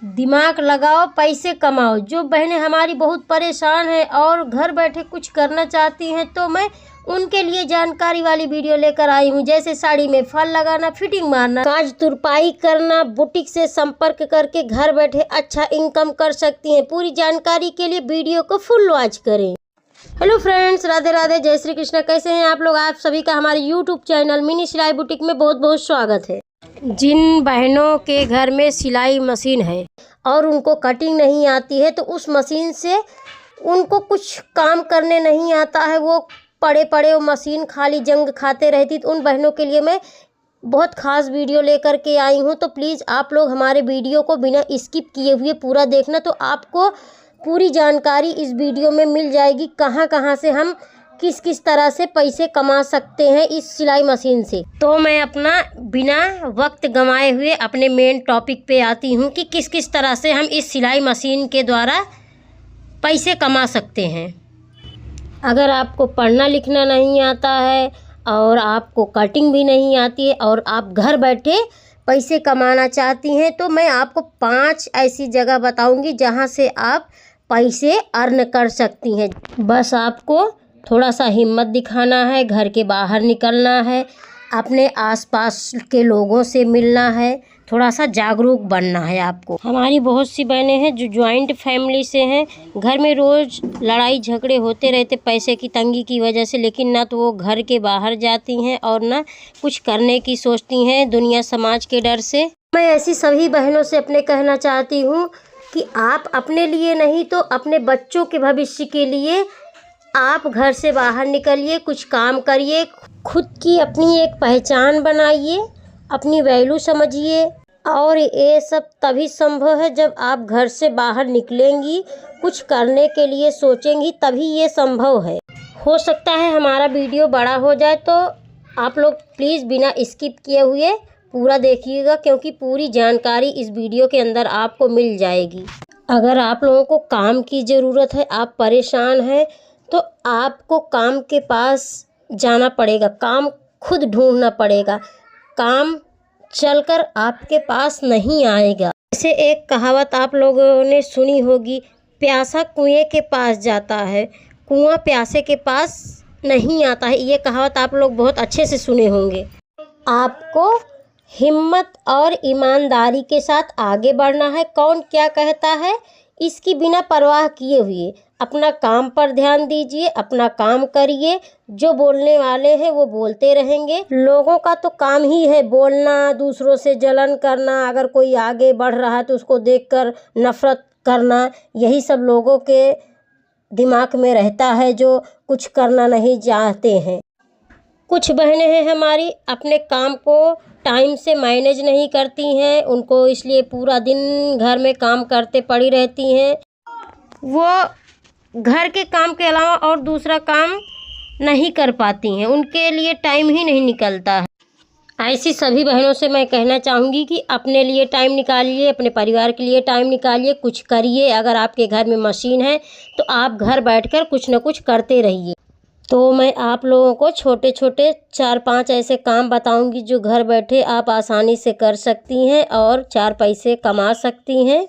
दिमाग लगाओ, पैसे कमाओ। जो बहनें हमारी बहुत परेशान हैं और घर बैठे कुछ करना चाहती हैं, तो मैं उनके लिए जानकारी वाली वीडियो लेकर आई हूँ। जैसे साड़ी में फॉल लगाना, फिटिंग मारना, काज तुरपाई करना, बुटीक से संपर्क करके घर बैठे अच्छा इनकम कर सकती हैं। पूरी जानकारी के लिए वीडियो को फुल वॉच करें। हेलो फ्रेंड्स, राधे राधे, जय श्री कृष्ण। कैसे हैं आप लोग? आप सभी का हमारे यूट्यूब चैनल मिनी सिलाई बुटीक में बहुत बहुत स्वागत है। जिन बहनों के घर में सिलाई मशीन है और उनको कटिंग नहीं आती है, तो उस मशीन से उनको कुछ काम करने नहीं आता है, वो पड़े पड़े वो मशीन खाली जंग खाते रहती, तो उन बहनों के लिए मैं बहुत ख़ास वीडियो लेकर के आई हूँ। तो प्लीज़ आप लोग हमारे वीडियो को बिना स्किप किए हुए पूरा देखना, तो आपको पूरी जानकारी इस वीडियो में मिल जाएगी। कहाँ कहाँ से हम किस किस तरह से पैसे कमा सकते हैं इस सिलाई मशीन से। तो मैं अपना बिना वक्त गंवाए हुए अपने मेन टॉपिक पे आती हूँ कि किस किस तरह से हम इस सिलाई मशीन के द्वारा पैसे कमा सकते हैं। अगर आपको पढ़ना लिखना नहीं आता है और आपको कटिंग भी नहीं आती है और आप घर बैठे पैसे कमाना चाहती हैं, तो मैं आपको 5 ऐसी जगह बताऊंगी जहां से आप पैसे अर्न कर सकती हैं। बस आपको थोड़ा सा हिम्मत दिखाना है, घर के बाहर निकलना है, अपने आसपास के लोगों से मिलना है, थोड़ा सा जागरूक बनना है आपको। हमारी बहुत सी बहनें हैं जो जॉइंट फैमिली से हैं, घर में रोज़ लड़ाई झगड़े होते रहते पैसे की तंगी की वजह से, लेकिन ना तो वो घर के बाहर जाती हैं और ना कुछ करने की सोचती हैं दुनिया समाज के डर से। मैं ऐसी सभी बहनों से अपने कहना चाहती हूँ कि आप अपने लिए नहीं तो अपने बच्चों के भविष्य के लिए आप घर से बाहर निकलिए, कुछ काम करिए, खुद की अपनी एक पहचान बनाइए, अपनी वैल्यू समझिए। और ये सब तभी संभव है जब आप घर से बाहर निकलेंगी, कुछ करने के लिए सोचेंगी, तभी ये संभव है। हो सकता है हमारा वीडियो बड़ा हो जाए, तो आप लोग प्लीज़ बिना स्किप किए हुए पूरा देखिएगा, क्योंकि पूरी जानकारी इस वीडियो के अंदर आपको मिल जाएगी। अगर आप लोगों को काम की ज़रूरत है, आप परेशान हैं, तो आपको काम के पास जाना पड़ेगा, काम खुद ढूंढना पड़ेगा, काम चलकर आपके पास नहीं आएगा। जैसे एक कहावत आप लोगों ने सुनी होगी, प्यासा कुएं के पास जाता है, कुआं प्यासे के पास नहीं आता है। ये कहावत आप लोग बहुत अच्छे से सुने होंगे। आपको हिम्मत और ईमानदारी के साथ आगे बढ़ना है। कौन क्या कहता है इसकी बिना परवाह किए हुए अपना काम पर ध्यान दीजिए, अपना काम करिए। जो बोलने वाले हैं वो बोलते रहेंगे। लोगों का तो काम ही है बोलना, दूसरों से जलन करना, अगर कोई आगे बढ़ रहा है तो उसको देखकर नफरत करना, यही सब लोगों के दिमाग में रहता है जो कुछ करना नहीं चाहते हैं। कुछ बहनें हैं हमारी अपने काम को टाइम से मैनेज नहीं करती हैं, उनको इसलिए पूरा दिन घर में काम करते पड़ी रहती हैं। वो घर के काम के अलावा और दूसरा काम नहीं कर पाती हैं, उनके लिए टाइम ही नहीं निकलता है। ऐसी सभी बहनों से मैं कहना चाहूँगी कि अपने लिए टाइम निकालिए, अपने परिवार के लिए टाइम निकालिए, कुछ करिए। अगर आपके घर में मशीन है तो आप घर बैठकर कुछ न कुछ करते रहिए। तो मैं आप लोगों को छोटे छोटे 4-5 ऐसे काम बताऊंगी जो घर बैठे आप आसानी से कर सकती हैं और 4 पैसे कमा सकती हैं।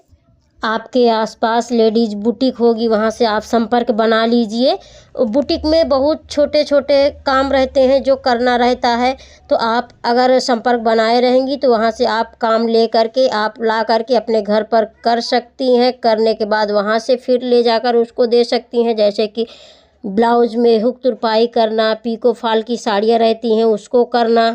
आपके आसपास लेडीज़ बुटीक होगी, वहाँ से आप संपर्क बना लीजिए। बुटीक में बहुत छोटे छोटे काम रहते हैं जो करना रहता है, तो आप अगर संपर्क बनाए रहेंगी तो वहाँ से आप काम ले करके आप ला करके अपने घर पर कर सकती हैं। करने के बाद वहाँ से फिर ले जाकर उसको दे सकती हैं। जैसे कि ब्लाउज में हुक तुरपाई करना, पीको फॉल की साड़ियाँ रहती हैं उसको करना।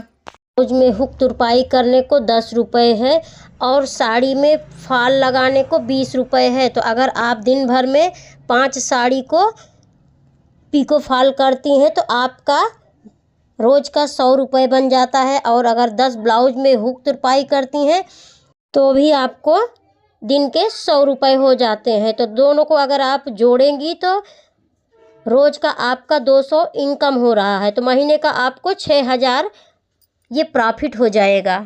ब्लाउज में हुक तुरपाई करने को 10 रुपये है और साड़ी में फॉल लगाने को 20 रुपये है। तो अगर आप दिन भर में 5 साड़ी को पीको फॉल करती हैं तो आपका रोज़ का 100 रुपये बन जाता है। और अगर 10 ब्लाउज में हुक तुरपाई करती हैं तो भी आपको दिन के 100 रुपये हो जाते हैं। तो दोनों को अगर आप जोड़ेंगी तो रोज़ का आपका 200 इनकम हो रहा है, तो महीने का आपको 6000 ये प्रॉफिट हो जाएगा।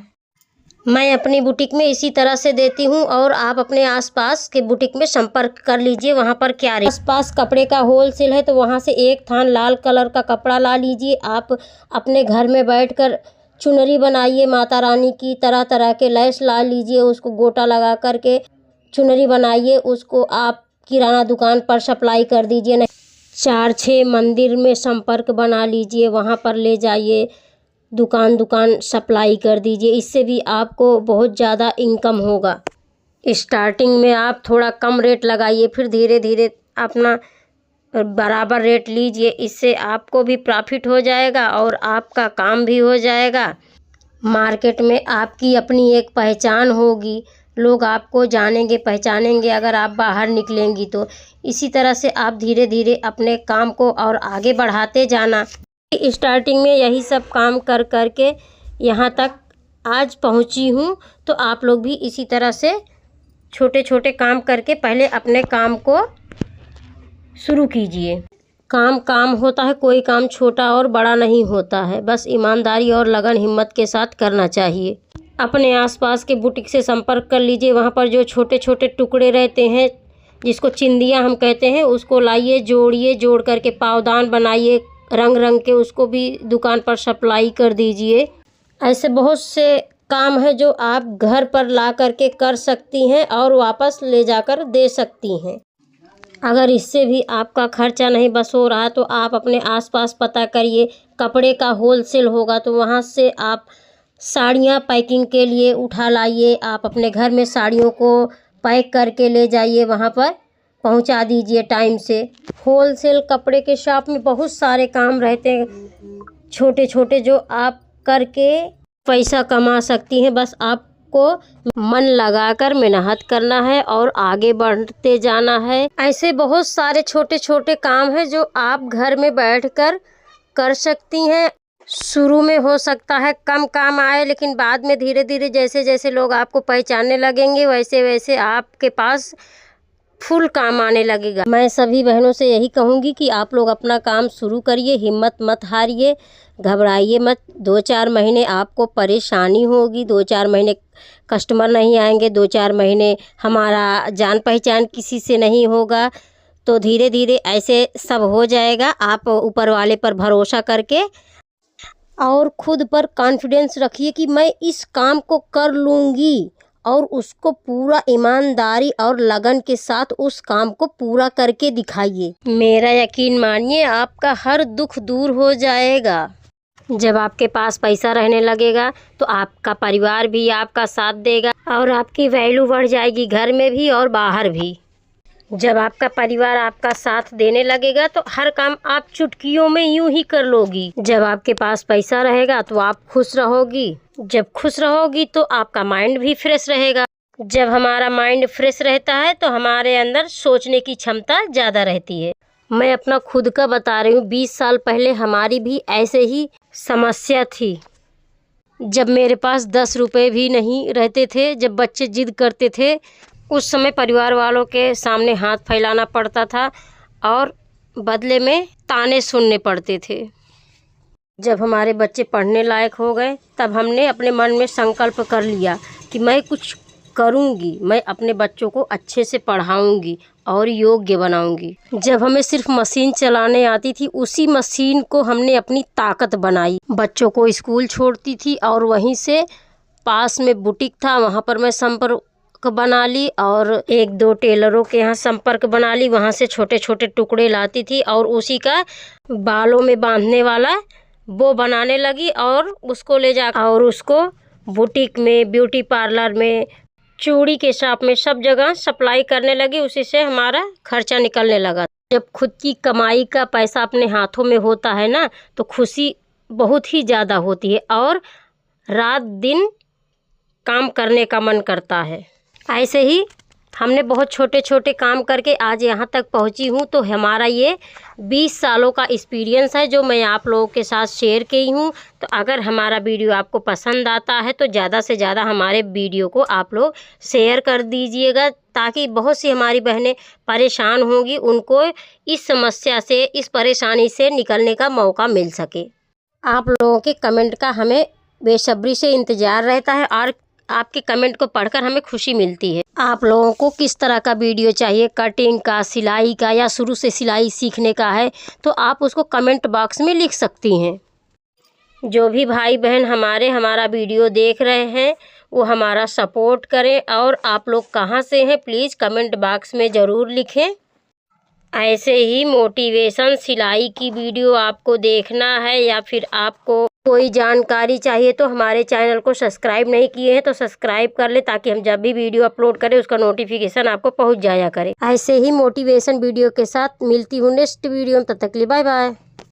मैं अपनी बुटीक में इसी तरह से देती हूँ और आप अपने आसपास के बुटीक में संपर्क कर लीजिए। वहाँ पर क्या आसपास कपड़े का होलसेल है तो वहाँ से एक थान लाल कलर का कपड़ा ला लीजिए। आप अपने घर में बैठकर चुनरी बनाइए, माता रानी की तरह तरह के लैस ला लीजिए, उसको गोटा लगा करके चुनरी बनाइए, उसको आप किराना दुकान पर सप्लाई कर दीजिए। नहीं 4-6 मंदिर में संपर्क बना लीजिए, वहाँ पर ले जाइए, दुकान सप्लाई कर दीजिए। इससे भी आपको बहुत ज़्यादा इनकम होगा। स्टार्टिंग में आप थोड़ा कम रेट लगाइए, फिर धीरे धीरे अपना बराबर रेट लीजिए। इससे आपको भी प्रॉफिट हो जाएगा और आपका काम भी हो जाएगा। मार्केट में आपकी अपनी एक पहचान होगी, लोग आपको जानेंगे पहचानेंगे अगर आप बाहर निकलेंगी तो। इसी तरह से आप धीरे धीरे अपने काम को और आगे बढ़ाते जाना। स्टार्टिंग में यही सब काम कर कर के यहाँ तक आज पहुँची हूँ, तो आप लोग भी इसी तरह से छोटे छोटे काम करके पहले अपने काम को शुरू कीजिए। काम होता है, कोई काम छोटा और बड़ा नहीं होता है, बस ईमानदारी और लगन हिम्मत के साथ करना चाहिए। अपने आसपास के बुटीक से संपर्क कर लीजिए, वहाँ पर जो छोटे छोटे टुकड़े रहते हैं जिसको चिंदियाँ हम कहते हैं, उसको लाइए, जोड़िए, जोड़ करके पावदान बनाइए रंग रंग के, उसको भी दुकान पर सप्लाई कर दीजिए। ऐसे बहुत से काम है जो आप घर पर ला करके कर सकती हैं और वापस ले जाकर दे सकती हैं। अगर इससे भी आपका खर्चा नहीं बस हो रहा तो आप अपने आसपास पता करिए, कपड़े का होलसेल होगा तो वहाँ से आप साड़ियाँ पैकिंग के लिए उठा लाइए। आप अपने घर में साड़ियों को पैक करके ले जाइए, वहाँ पर पहुँचा दीजिए टाइम से। होलसेल कपड़े के शॉप में बहुत सारे काम रहते हैं छोटे छोटे जो आप करके पैसा कमा सकती हैं। बस आपको मन लगाकर मेहनत करना है और आगे बढ़ते जाना है। ऐसे बहुत सारे छोटे छोटे काम हैं जो आप घर में बैठकर कर सकती हैं। शुरू में हो सकता है कम काम आए, लेकिन बाद में धीरे धीरे जैसे जैसे लोग आपको पहचानने लगेंगे वैसे वैसे आपके पास फुल काम आने लगेगा। मैं सभी बहनों से यही कहूँगी कि आप लोग अपना काम शुरू करिए, हिम्मत मत हारिए, घबराइए मत। 2-4 महीने आपको परेशानी होगी, 2-4 महीने कस्टमर नहीं आएंगे, 2-4 महीने हमारा जान पहचान किसी से नहीं होगा, तो धीरे धीरे ऐसे सब हो जाएगा। आप ऊपर वाले पर भरोसा करके और खुद पर कॉन्फिडेंस रखिए कि मैं इस काम को कर लूँगी, और उसको पूरा ईमानदारी और लगन के साथ उस काम को पूरा करके दिखाइए। मेरा यकीन मानिए आपका हर दुख दूर हो जाएगा। जब आपके पास पैसा रहने लगेगा तो आपका परिवार भी आपका साथ देगा और आपकी वैल्यू बढ़ जाएगी, घर में भी और बाहर भी। जब आपका परिवार आपका साथ देने लगेगा तो हर काम आप चुटकियों में यूं ही कर लोगी। जब आपके पास पैसा रहेगा तो आप खुश रहोगी। जब खुश रहोगी तो आपका माइंड भी फ्रेश रहेगा। जब हमारा माइंड फ्रेश रहता है तो हमारे अंदर सोचने की क्षमता ज़्यादा रहती है। मैं अपना खुद का बता रही हूँ, 20 साल पहले हमारी भी ऐसे ही समस्या थी। जब मेरे पास 10 रुपये भी नहीं रहते थे, जब बच्चे जिद करते थे, उस समय परिवार वालों के सामने हाथ फैलाना पड़ता था और बदले में ताने सुनने पड़ते थे। जब हमारे बच्चे पढ़ने लायक हो गए तब हमने अपने मन में संकल्प कर लिया कि मैं कुछ करूंगी, मैं अपने बच्चों को अच्छे से पढ़ाऊंगी और योग्य बनाऊंगी। जब हमें सिर्फ मशीन चलाने आती थी, उसी मशीन को हमने अपनी ताकत बनाई। बच्चों को स्कूल छोड़ती थी और वहीं से पास में बुटीक था, वहाँ पर मैं संपर्क बना ली और 1-2 टेलरों के यहाँ संपर्क बना ली। वहाँ से छोटे छोटे टुकड़े लाती थी और उसी का बालों में बांधने वाला वो बनाने लगी और उसको ले जा और उसको बुटीक में, ब्यूटी पार्लर में, चूड़ी के शॉप में, सब जगह सप्लाई करने लगी। उसी से हमारा खर्चा निकलने लगा। जब खुद की कमाई का पैसा अपने हाथों में होता है ना, तो खुशी बहुत ही ज़्यादा होती है और रात दिन काम करने का मन करता है। ऐसे ही हमने बहुत छोटे छोटे काम करके आज यहाँ तक पहुँची हूँ। तो हमारा ये 20 सालों का एक्सपीरियंस है जो मैं आप लोगों के साथ शेयर की हूँ। तो अगर हमारा वीडियो आपको पसंद आता है तो ज़्यादा से ज़्यादा हमारे वीडियो को आप लोग शेयर कर दीजिएगा, ताकि बहुत सी हमारी बहनें परेशान होंगी, उनको इस समस्या से, इस परेशानी से निकलने का मौका मिल सके। आप लोगों के कमेंट का हमें बेसब्री से इंतज़ार रहता है और आपके कमेंट को पढ़कर हमें खुशी मिलती है। आप लोगों को किस तरह का वीडियो चाहिए, कटिंग का, सिलाई का, या शुरू से सिलाई सीखने का है, तो आप उसको कमेंट बॉक्स में लिख सकती हैं। जो भी भाई बहन हमारा वीडियो देख रहे हैं वो हमारा सपोर्ट करें। और आप लोग कहाँ से हैं प्लीज़ कमेंट बॉक्स में ज़रूर लिखें। ऐसे ही मोटिवेशन सिलाई की वीडियो आपको देखना है या फिर आपको कोई जानकारी चाहिए तो हमारे चैनल को सब्सक्राइब नहीं किए हैं तो सब्सक्राइब कर ले, ताकि हम जब भी वीडियो अपलोड करें उसका नोटिफिकेशन आपको पहुंच जाया करे। ऐसे ही मोटिवेशन वीडियो के साथ मिलती हूँ नेक्स्ट वीडियो में, तब तक के लिए बाय बाय।